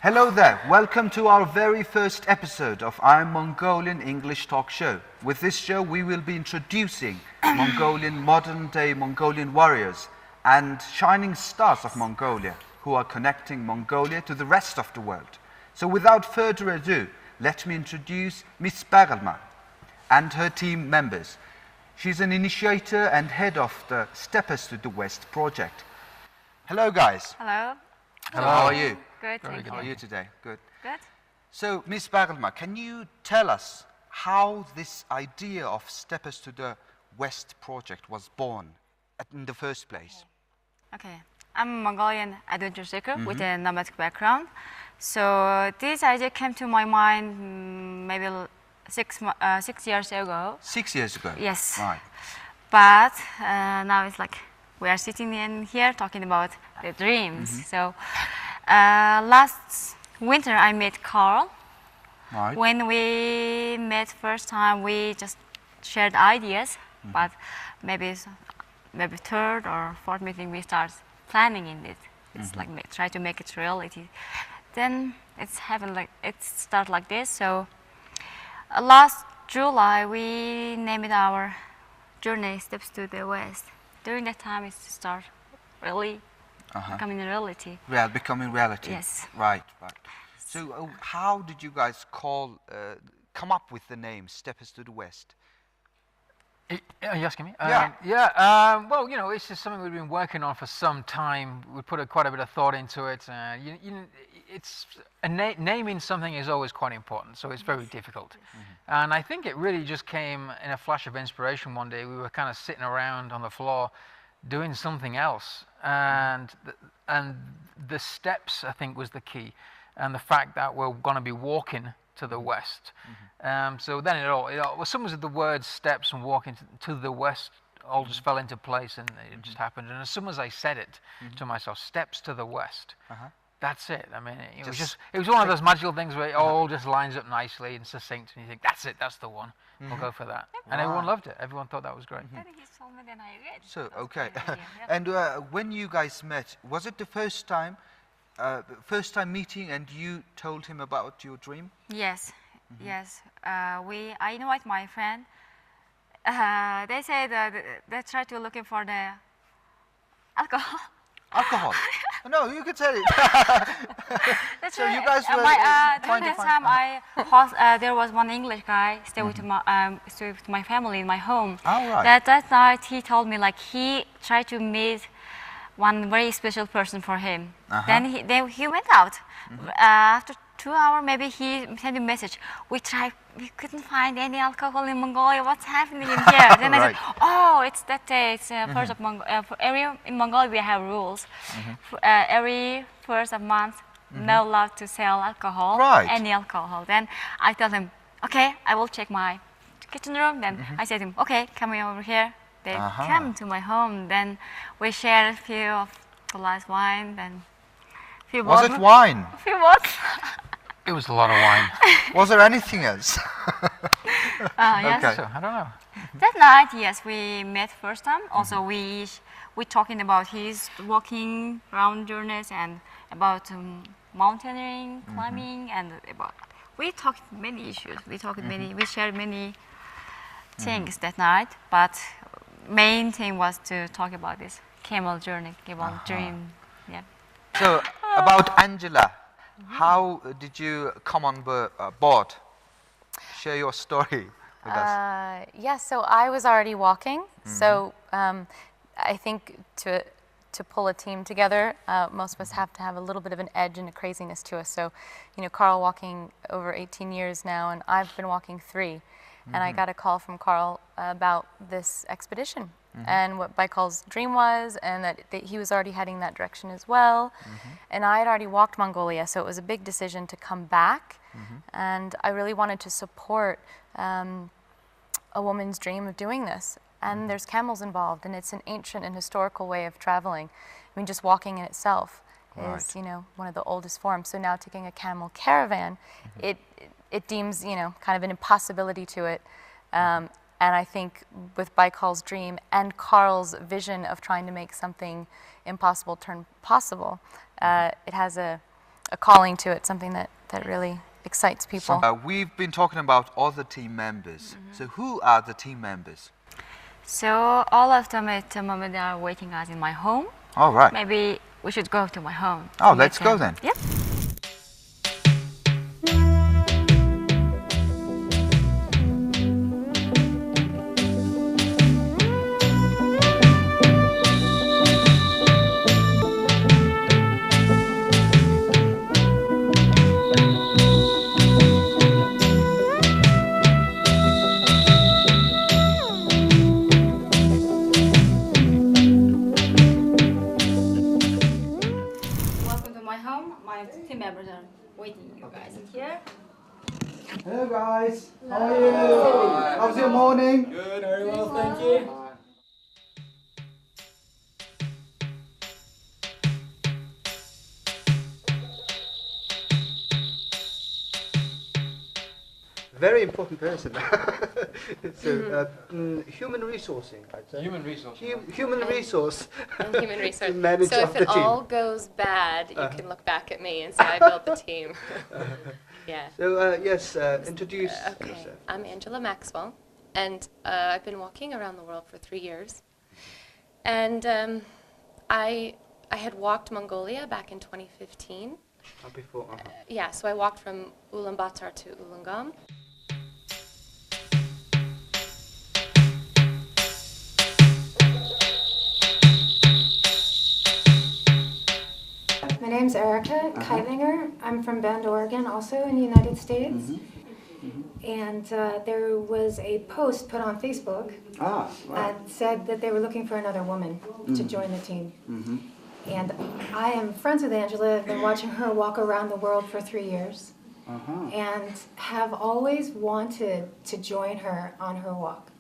Hello there, welcome to our very first episode of our Mongolian English talk show. With this show we will be introducing modern-day Mongolian warriors and shining stars of Mongolia who are connecting Mongolia to the rest of the world. So without further ado, let me introduce Miss Baigalmaa and her team members. She's an initiator and head of the Steppers to the West project. Hello guys. Hello. Hello. How are you? Good, thank you. How are you today? Good. Good. So, Miss Baigalmaa, can you tell us how this idea of Steppers to the West project was born in the first place? Okay. I'm a Mongolian adventure seeker with a nomadic background. So this idea came to my mind maybe 6 years ago. 6 years ago? Yes. Right. But now it's like we are sitting in here talking about the dreams. So last winter I met Carl. Right. When we met first time, we just shared ideas, but maybe third or fourth meeting we start planning in it. It's like try to make it reality. Then it's happened like it started like this. So last July we named our journey Steps to the West. During that time it started really becoming a reality. Becoming reality. Yes. Right. Right. So how did you guys come up with the name Steppers to the West? Are you asking me? Yeah. Well, you know, it's just something we've been working on for some time. We put quite a bit of thought into it. Naming something is always quite important, so it's very difficult. And I think it really just came in a flash of inspiration one day. We were kind of sitting around on the floor doing something else, and the steps, I think, was the key, and the fact that we're going to be walking to the west. So then as soon as the words steps and walking to the west all just fell into place, and it just happened. And as soon as I said it to myself, steps to the west, that's it. I mean, it was one of those magical things where it all just lines up nicely and succinct, and you think, that's it, that's the one. We'll go for that. And everyone loved it. Everyone thought that was great. So, okay. And when you guys met, was it the first time meeting and you told him about your dream? Yes, yes. I invite my friend. They say that they try to looking for the alcohol. Alcohol? No, you can tell it. That's so right. you guys were during that time, there was one English guy stay with my family in my home. Oh, right. That night he told me like he tried to meet one very special person for him. Then he went out. After 2 hours, maybe he sent a message. We couldn't find any alcohol in Mongolia. What's happening in here? Then I said, oh, it's that day. It's first of in Mongolia we have rules. Every first of month, no allowed to sell alcohol, any alcohol. Then I tell him, okay, I will check my kitchen room. Then I said to him, okay, come over here. They came to my home. Then we shared a few of the last wine. Then few was it wine? A few bottles. It was a lot of wine. Was there anything else? Yes. Okay. So, I don't know. That night, yes, we met first time. Also, we talking about his walking around journeys and about mountaineering, climbing, and about we talked many issues. We shared many things that night. But main thing was to talk about this camel journey, camel dream. Yeah. So about Angela, how did you come on board? Share your story with us. Yeah, so I was already walking. So I think to pull a team together, most of us have to have a little bit of an edge and a craziness to us. So, you know, Carl walking over 18 years now, and I've been walking 3. And I got a call from Carl about this expedition and what Baikal's dream was, and that he was already heading that direction as well. And I had already walked Mongolia, so it was a big decision to come back. And I really wanted to support a woman's dream of doing this. And there's camels involved, and it's an ancient and historical way of traveling. I mean, just walking in itself is, you know, one of the oldest forms. So now taking a camel caravan, it deems, you know, kind of an impossibility to it. And I think with Baikal's dream and Carl's vision of trying to make something impossible turn possible, it has a a calling to it, something that really excites people. We've been talking about other team members. So who are the team members? So all of them at the moment are waiting us in my home. All right. Maybe we should go to my home. Oh, let's go then. Yep. Welcome to my home. My team members are waiting you guys in here. Hello guys, how are you? How's your morning? Good, very well, thank you. Very important person. So, human resourcing, I'd say. Human resource. Human resource. And human resource. Manager So of if the it team. all goes bad, you can look back at me and say I built the team. Yeah. So, yes, introduce Okay. yourself. I'm Angela Maxwell, and I've been walking around the world for 3 years. And I had walked Mongolia back in 2015. Before, Yeah, so I walked from Ulaanbaatar to Ulaanbaatar. My name's Erica Keilinger. I'm from Bend, Oregon, also in the United States. And there was a post put on Facebook that said that they were looking for another woman to join the team. And I am friends with Angela. I've been watching her walk around the world for 3 years. And have always wanted to join her on her walk.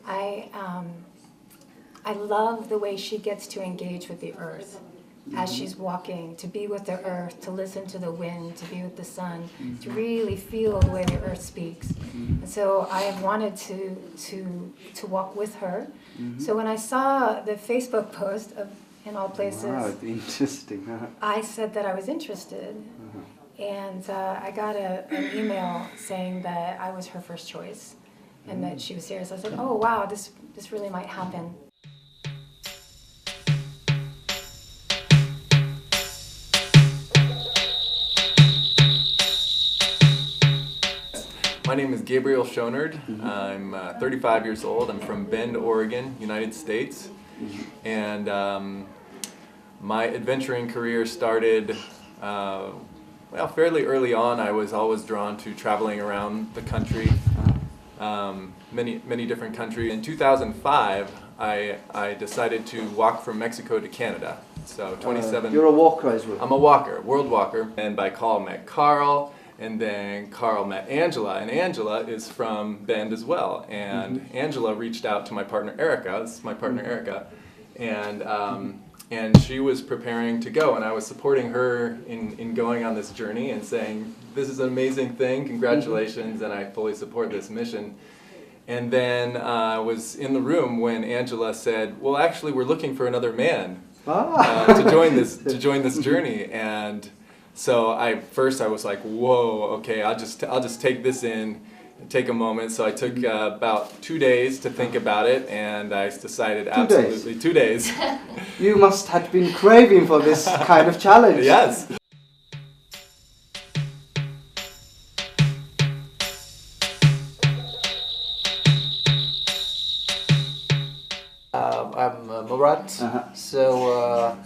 I love the way she gets to engage with the earth as she's walking, to be with the earth, to listen to the wind, to be with the sun, to really feel the way the earth speaks. And so I have wanted to walk with her. So when I saw the Facebook post of, in all places, wow, interesting. I said that I was interested. And I got an email saying that I was her first choice and that she was serious. I said, oh wow, this really might happen. My name is Gabriel Schonard. I'm 35 years old. I'm from Bend, Oregon, United States. And my adventuring career started well, fairly early on. I was always drawn to traveling around the country, many different countries. In 2005, I decided to walk from Mexico to Canada. So 27. You're a walker as well. I'm a walker, world walker. And Baikal met Carl, and then Carl met Angela, and Angela is from Bend as well. And Angela reached out to my partner Erica. This is my partner Erica, and she was preparing to go, and I was supporting her in going on this journey and saying, this is an amazing thing, congratulations, and I fully support this mission. And then I was in the room when Angela said, well, actually, we're looking for another man to join this journey. And so I was like, whoa, okay, I'll just take this in. Take a moment. So I took about 2 days to think about it, and I decided absolutely 2 days. You must have been craving for this kind of challenge. Yes. I'm Murat. So,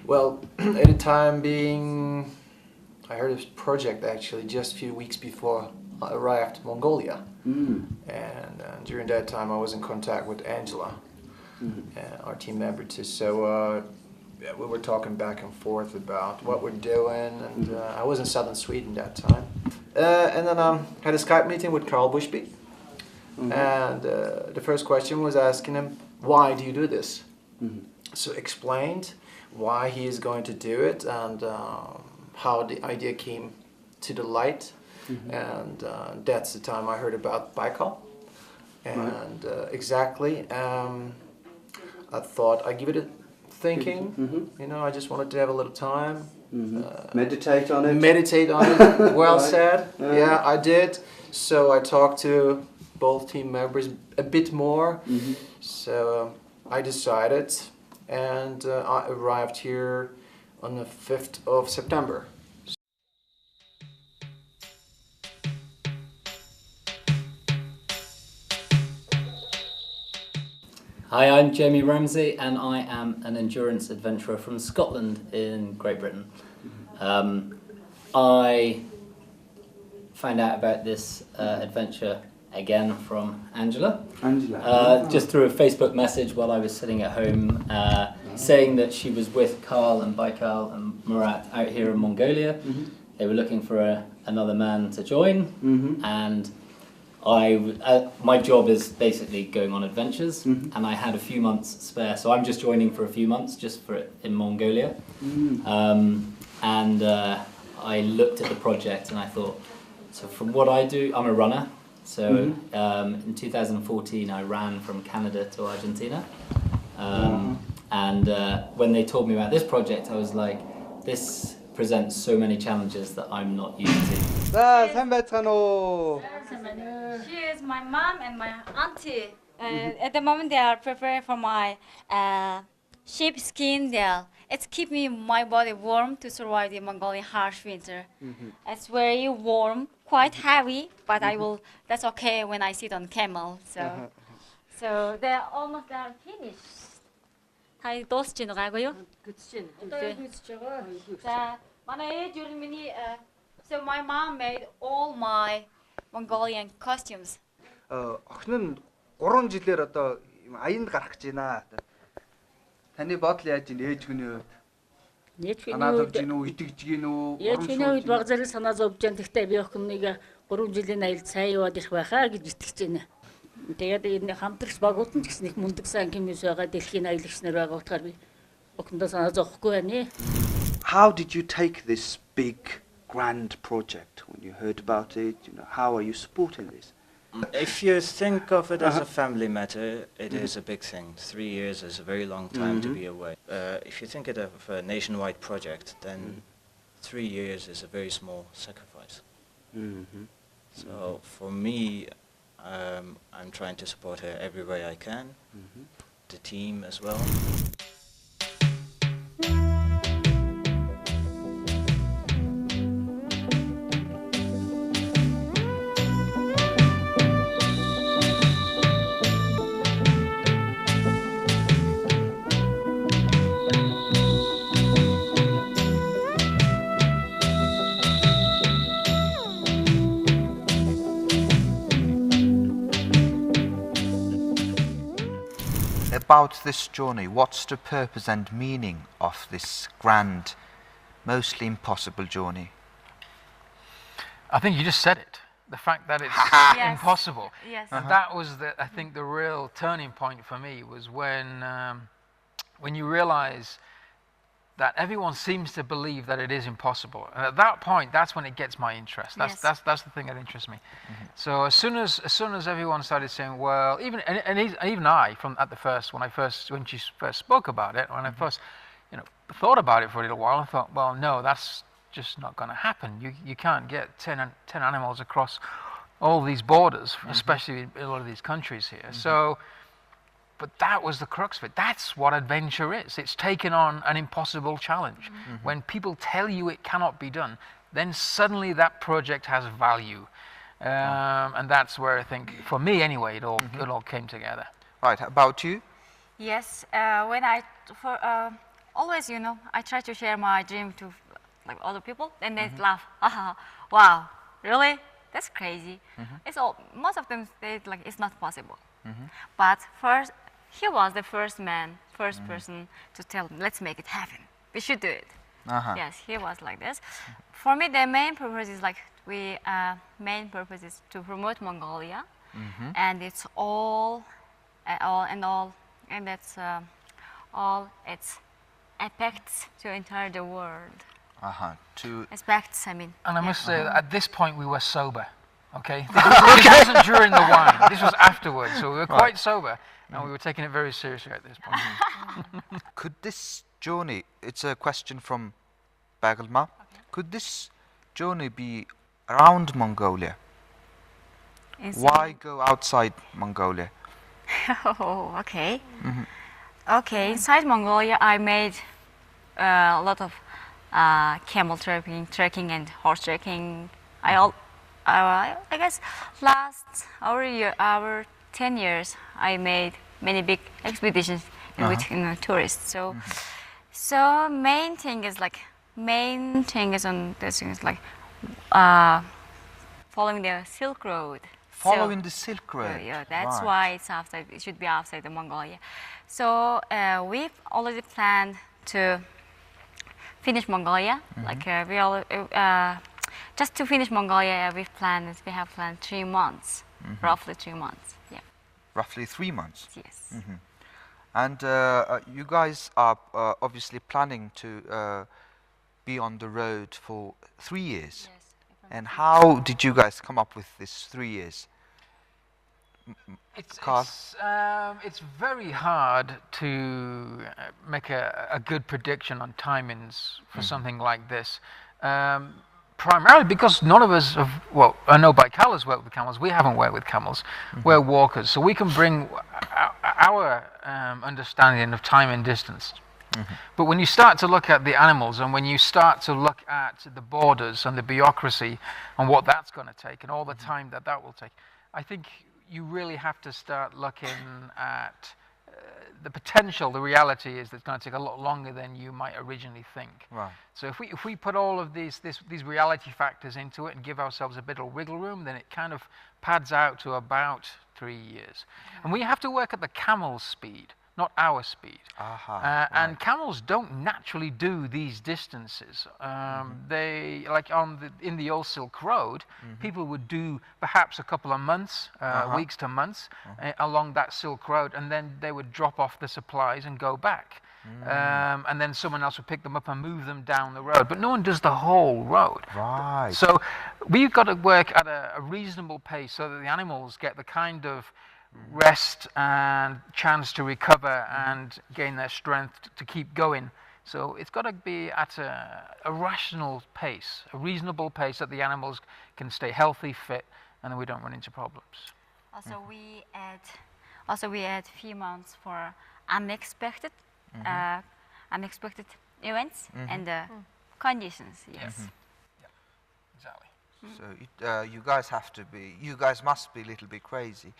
well, at the time being, I heard of this project actually just a few weeks before I arrived in Mongolia. And during that time I was in contact with Angela, our team member too. So yeah, we were talking back and forth about what we're doing, and I was in southern Sweden that time. And then had a Skype meeting with Carl Bushby. And the first question was asking him, why do you do this? So explained why he is going to do it, and how the idea came to the light. And that's the time I heard about Baikal. And exactly, I thought I'd give it a thinking. You know, I just wanted to have a little time Meditate on it. Meditate on it. Well Right. said. Yeah, I did. So I talked to both team members a bit more. So I decided, and I arrived here on the 5th of September. Hi, I'm Jamie Ramsey and I am an endurance adventurer from Scotland in Great Britain. I found out about this adventure again from Angela. Just through a Facebook message while I was sitting at home, saying that she was with Carl and Baikal and Murat out here in Mongolia. They were looking for another man to join, and my job is basically going on adventures, and I had a few months spare, so I'm just joining for a few months just for it in Mongolia. I looked at the project and I thought, so from what I do, I'm a runner. So in 2014 I ran from Canada to Argentina, and when they told me about this project, I was like, this presents so many challenges that I'm not used to. 자, сайн байцгаана уу? She is my mom and my auntie. At the moment, they are preparing for my sheep skin. It's keeping my body warm to survive the Mongolian harsh winter. It's very warm, quite heavy, but that's okay when I sit on camel. So they're almost finished. 다 дуусч байна гайгүй юу? Гүцэж байна. Гүцэж байгаа. За, манай ээж юу миний so my mom made all my Mongolian costumes. Охин нь 3 жилээр одоо аянд гарах гэж байна. Таны бодол яаж ийн ээж хүний хувьд? Санаа зовж гин үү, итгэж гин үү? Ээж хүний хувьд баг зэрэг санаа зовж Jan. Тэгтээ би охиныг 3 жилийн аялд сайн яваад ирэх байхаа гэж итгэж байна. Тэгээд энэ хамтрагч багууд нь ч гэсэн их мундаг сан гимээс байгаа дэлхийн аялагч нар байгаа утгаар би охиндоо санаа зовхгүй байна. How did you take this big grand project when you heard about it? You know, how are you supporting this? If you think of it as a family matter, it is a big thing. 3 years is a very long time to be away. If you think of a nationwide project, then 3 years is a very small sacrifice. So for me, I'm trying to support her every way I can, the team as well. About this journey, what's the purpose and meaning of this grand, mostly impossible journey? I think you just said it. The fact that it's impossible. Yes. That was, I think, the real turning point for me was when you realize that everyone seems to believe that it is impossible. And at that point, that's when it gets my interest. That's the thing that interests me. So as soon as everyone started saying, well, even I when she first spoke about it, when I first thought about it for a little while, I thought, well, no, that's just not going to happen. You can't get 10 animals across all these borders, especially in a lot of these countries here. So. But that was the crux of it. That's what adventure is. It's taken on an impossible challenge. When people tell you it cannot be done, then suddenly that project has value. And that's where I think, for me anyway, it all came together. Right, about you? Yes, when always, I try to share my dream to other people, and they laugh. Wow, really? That's crazy. Most of them say it's not possible. But first, he was the first person to tell me, let's make it happen. We should do it. Yes, he was like this. For me, the main purpose is to promote Mongolia, and it's all that's all its effects to entire the world. Aspects, I mean. And I must say that at this point we were sober. Okay, this wasn't during the wine. This was afterwards, so we were quite sober, and we were taking it very seriously at this point. Could this journey? It's a question from Baigalmaa. Could this journey be around Mongolia? Why go outside Mongolia? Oh, okay. Okay, inside Mongolia, I made a lot of camel trekking and horse trekking. I guess our 10 years, I made many big expeditions with tourists. So main thing is on this thing is like following the Silk Road. Following the Silk Road. Yeah, that's why it's outside. It should be outside the Mongolia. So we've already planned to finish Mongolia. Like just to finish Mongolia, we have planned 3 months, roughly 3 months. Yeah. Roughly 3 months. Yes. And you guys are obviously planning to be on the road for 3 years. Yes. And how did you guys come up with this 3 years? It's very hard to make a good prediction on timings for something like this. Primarily because none of us have, well, I know Baikal has worked with camels, we haven't worked with camels, we're walkers, so we can bring our understanding of time and distance. But when you start to look at the animals and when you start to look at the borders and the bureaucracy and what that's going to take and all the time that will take, I think you really have to start looking at the potential. The reality is that it's going to take a lot longer than you might originally think. Right. So if we put all of these reality factors into it and give ourselves a bit of wiggle room, then it kind of pads out to about 3 years. And we have to work at the camel's speed, not our speed. And camels don't naturally do these distances. They, like in the old Silk Road, people would do perhaps a couple of months, weeks to months, along that Silk Road, and then they would drop off the supplies and go back. And then someone else would pick them up and move them down the road. But no one does the whole road. Right. So we've got to work at a reasonable pace so that the animals get the kind of rest and chance to recover and gain their strength to keep going. So it's got to be at a rational pace, a reasonable pace that the animals can stay healthy, fit, and then we don't run into problems. Also, we add few months for unexpected events and conditions. Yes. Exactly. So you guys must be a little bit crazy.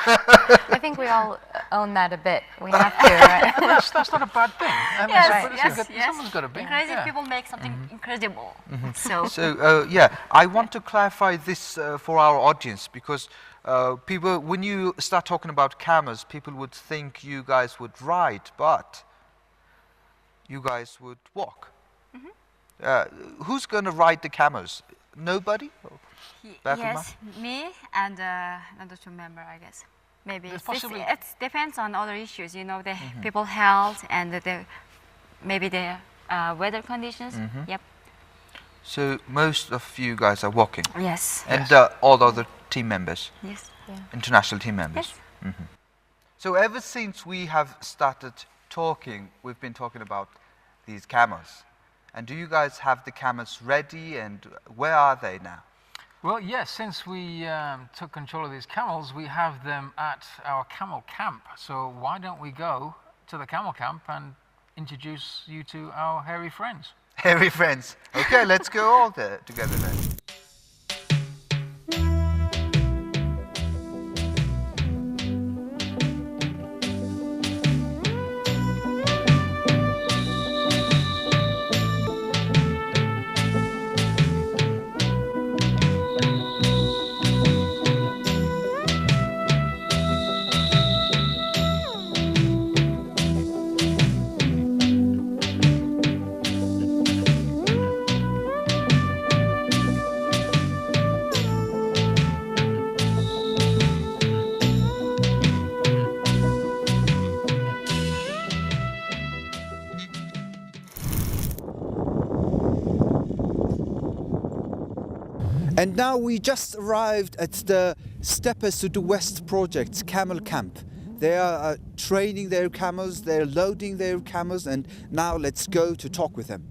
I think we all own that a bit. We have to, right? That's not a bad thing. I mean, someone's got to be. Crazy people make something incredible. So I want to clarify this for our audience because people, when you start talking about camels, people would think you guys would ride, but you guys would walk. Who's going to ride the camels? Nobody? Yes, me and another 2 members, I guess. Maybe it depends on other issues, you know, the people health and maybe the weather conditions. Yep. So most of you guys are walking. Yes. And all the other team members. Yes. Yeah. International team members. Yes. So ever since we have started talking, we've been talking about these camels. And do you guys have the camels ready, and where are they now? Well, yes, since we took control of these camels, we have them at our camel camp. So why don't we go to the camel camp and introduce you to our hairy friends? Hairy friends. Okay, let's go all there together then. And now we just arrived at the Steppes to the West project's camel camp. They are training their camels, they're loading their camels, and now let's go to talk with them.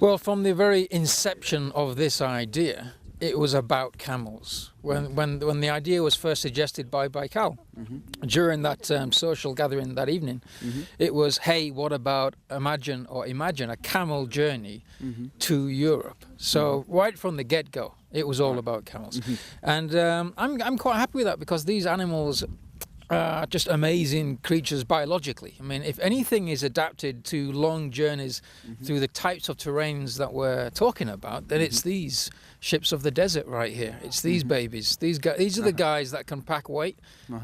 Well, from the very inception of this idea, it was about camels. When the idea was first suggested by Baikal, during that social gathering that evening, it was, hey, what about imagine a camel journey to Europe? So right from the get-go, it was all about camels. And I'm quite happy with that, because these animals are just amazing creatures biologically. I mean, if anything is adapted to long journeys through the types of terrains that we're talking about, then it's these ships of the desert right here. It's these babies. These are the guys that can pack weight,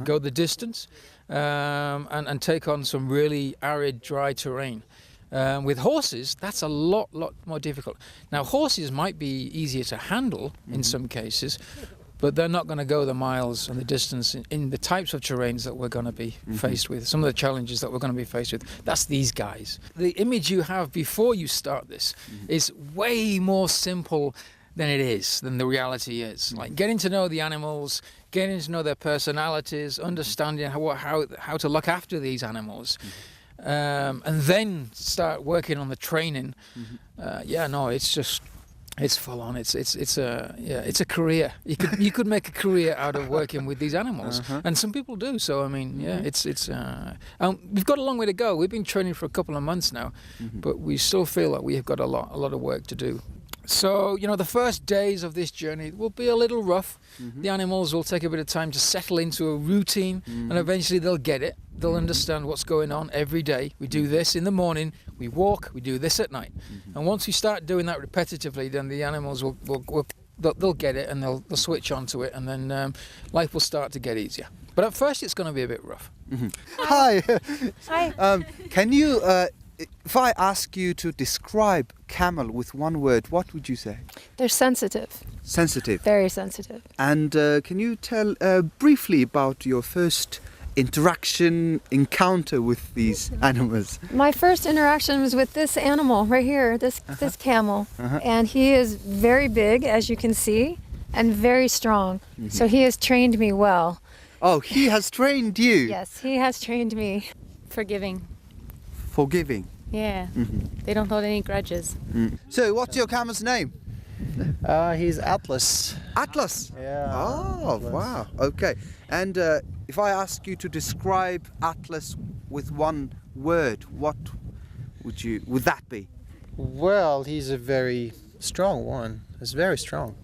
go the distance, and take on some really arid, dry terrain. With horses, that's a lot more difficult. Now, horses might be easier to handle in some cases, but they're not going to go the miles and the distance in the types of terrains that we're going to be faced with, some of the challenges that we're going to be faced with. That's these guys. The image you have before you start this is way more simple than the reality is. Like getting to know the animals, getting to know their personalities, understanding how to look after these animals, and then start working on the training. It's full on. It's a career. You could make a career out of working with these animals, and some people do. So I mean, we've got a long way to go. We've been training for a couple of months now, but we still feel that we've got a lot of work to do. So the first days of this journey will be a little rough. The animals will take a bit of time to settle into a routine, and eventually they'll get it. They'll understand what's going on every day. We do this in the morning, we walk, we do this at night. And once we start doing that repetitively, then the animals they'll get it, and they'll switch onto it, and then life will start to get easier. But at first it's going to be a bit rough. Hi. Hi. Can you, if I ask you to describe camel with one word, what would you say? They're sensitive. Sensitive. Very sensitive. And can you tell briefly about your first encounter with these animals? My first interaction was with this animal right here, this camel. And he is very big, as you can see, and very strong. So he has trained me well. Oh, he has trained you? Yes, he has trained me. Forgiving. Forgiving? Yeah. They don't hold any grudges. So, what's your camel's name? He's Atlas. Atlas? Yeah. Oh, Atlas. Wow. Okay. And if I ask you to describe Atlas with one word, what would that be? Well, he's a very strong one. He's very strong.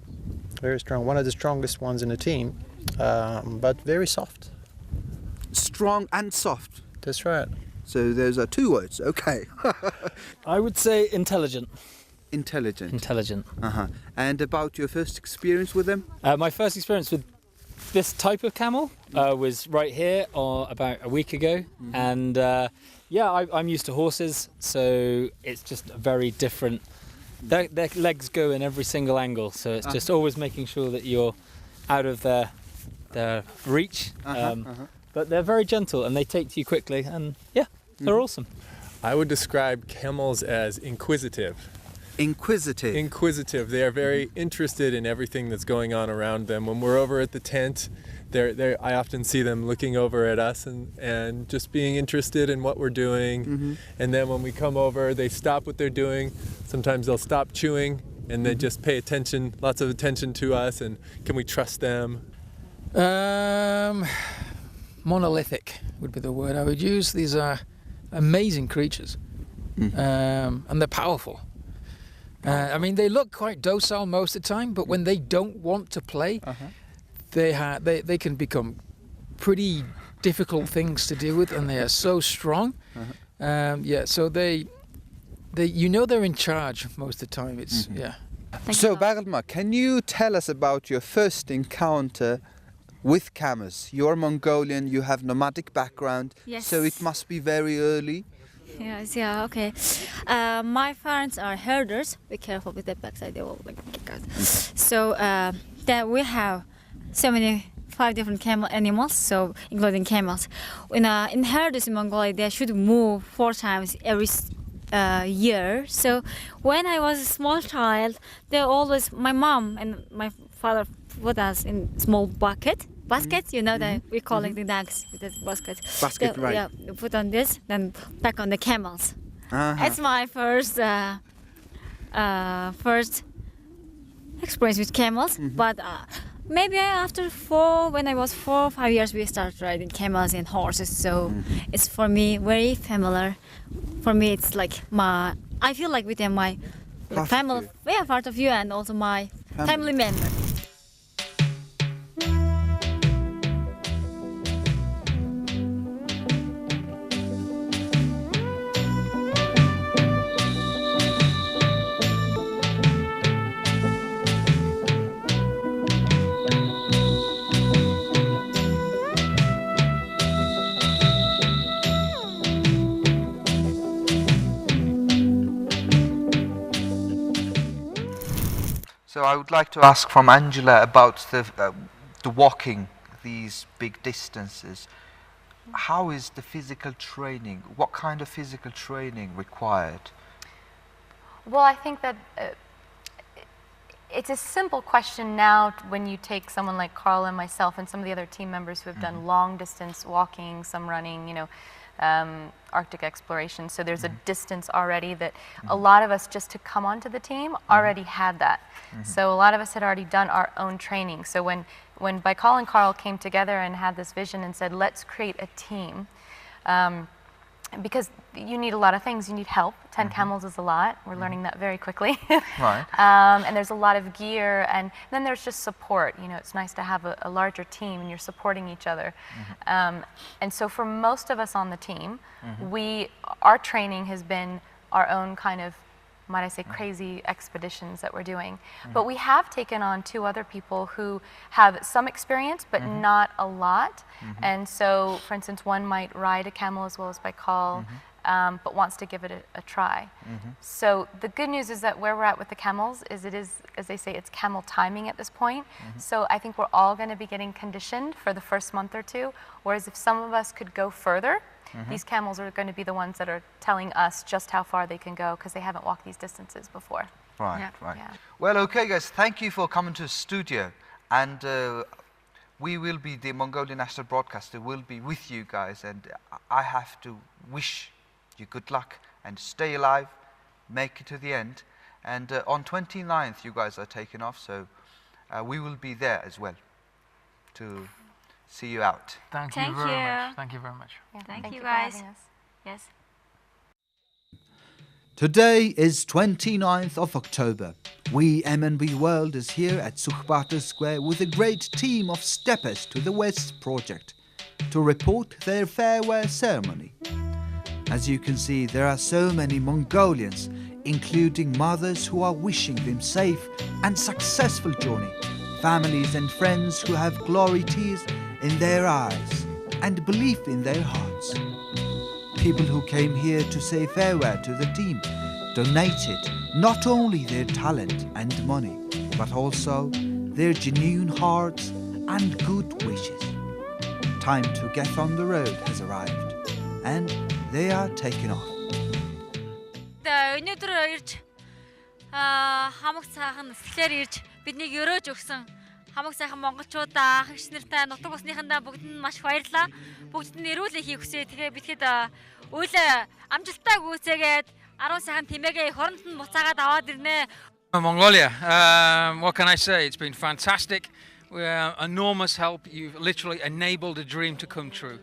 Very strong. One of the strongest ones in the team, but very soft. Strong and soft? That's right. So those are two words. Okay. I would say intelligent. Intelligent. Intelligent. And about your first experience with them? My first experience with this type of camel was right here about a week ago. And I'm used to horses, so it's just a very different. Their legs go in every single angle, so it's just always making sure that you're out of their reach. But they're very gentle, and they take to you quickly, and they're awesome. I would describe camels as inquisitive. Inquisitive? Inquisitive. They are very interested in everything that's going on around them. When we're over at the tent, I often see them looking over at us and just being interested in what we're doing. And then when we come over, they stop what they're doing. Sometimes they'll stop chewing, and they just pay attention, lots of attention to us, and can we trust them? Monolithic would be the word I would use. These are amazing creatures, and they're powerful. I mean, they look quite docile most of the time, but when they don't want to play, they can become pretty difficult things to deal with, and they are so strong. So they're in charge most of the time. It's So Baigalmaa, can you tell us about your first encounter with camels? You're Mongolian, you have nomadic background, Yes. so it must be very early. Yes, okay. My parents are herders. Be careful with the backside, they will kick out. So that we have 5 different animals, so including camels. In herders in Mongolia, they should move 4 times every year. So when I was a small child, my mom and my father put us in small basket, that we collect the nugs with that basket. Basket, right. Yeah, put on this, then back on the camels. It's my first first experience with camels, but maybe after when I was 4 or 5 years, we started riding camels and horses. So it's for me very familiar. For me, it's like I feel like with them my family, part of you, and also my family member. So I would like to ask from Angela about the walking these big distances. How is the physical training? What kind of physical training required? Well, I think that it's a simple question now when you take someone like Carl and myself and some of the other team members who have done long distance walking, some running, Arctic exploration. So there's a distance already that a lot of us, just to come onto the team, already had that. So a lot of us had already done our own training. So when Baikal and Carl came together and had this vision and said, let's create a team, because you need a lot of things. You need help. 10 camels is a lot. We're learning that very quickly. Right. And there's a lot of gear, and then there's just support. It's nice to have a larger team and you're supporting each other. And so for most of us on the team, our training has been our own kind of, might I say, crazy expeditions that we're doing. But we have taken on 2 other people who have some experience, but not a lot. And so, for instance, one might ride a camel as well as Baikal, but wants to give it a try. So the good news is that where we're at with the camels is it is, as they say, it's camel timing at this point. So I think we're all going to be getting conditioned for the first month or 2, whereas if some of us could go further, these camels are going to be the ones that are telling us just how far they can go because they haven't walked these distances before. Right. Well, okay, guys, thank you for coming to the studio. And we will be, the Mongolian National Broadcaster will be with you guys. And I have to wish you good luck and stay alive, make it to the end. And on 29th, you guys are taking off. So we will be there as well to see you out. Thank you very much. Thank you very much. Yeah, thank you guys. Yes. Today is 29th of October. We MNB World is here at Sukhbater Square with a great team of steppers to the West project to report their farewell ceremony. As you can see, there are so many Mongolians, including mothers who are wishing them safe and successful journey, families and friends who have glory tears in their eyes and belief in their hearts. People who came here to say farewell to the team donated not only their talent and money, but also their genuine hearts and good wishes. Time to get on the road has arrived, and they are taking off. Өнөөдөр ирж хамаг цаахан нислээр ирж биднийг өрөөж өгсөн хамаг сайхан монголчуудаа, ах эгч нартай, нутаг усныхандаа бүгдэнд маш баярлалаа. Бүгдэнд нь эрүүл ихийг хүсье. Тэгээ битгэд үйл амжилттай гүйцээгээд 10 сайхан тэмээгээ хоронд нь буцаагаад аваад ирнэ. Mongolia, what can I say? It's been fantastic. Enormous help. You've literally enabled a dream to come true.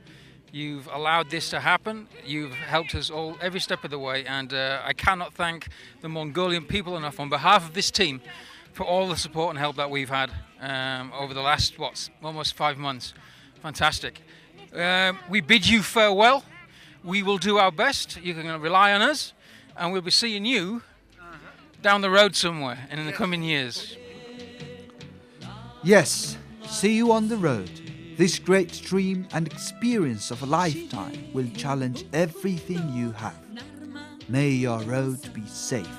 You've allowed this to happen. You've helped us all every step of the way, and I cannot thank the Mongolian people enough on behalf of this team for all the support and help that we've had over the last, almost 5 months. Fantastic. We bid you farewell. We will do our best. You can rely on us, and we'll be seeing you down the road somewhere in the coming years. Yes, see you on the road. This great dream and experience of a lifetime will challenge everything you have. May your road be safe.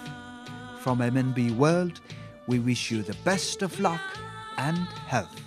From MNB World, we wish you the best of luck and health.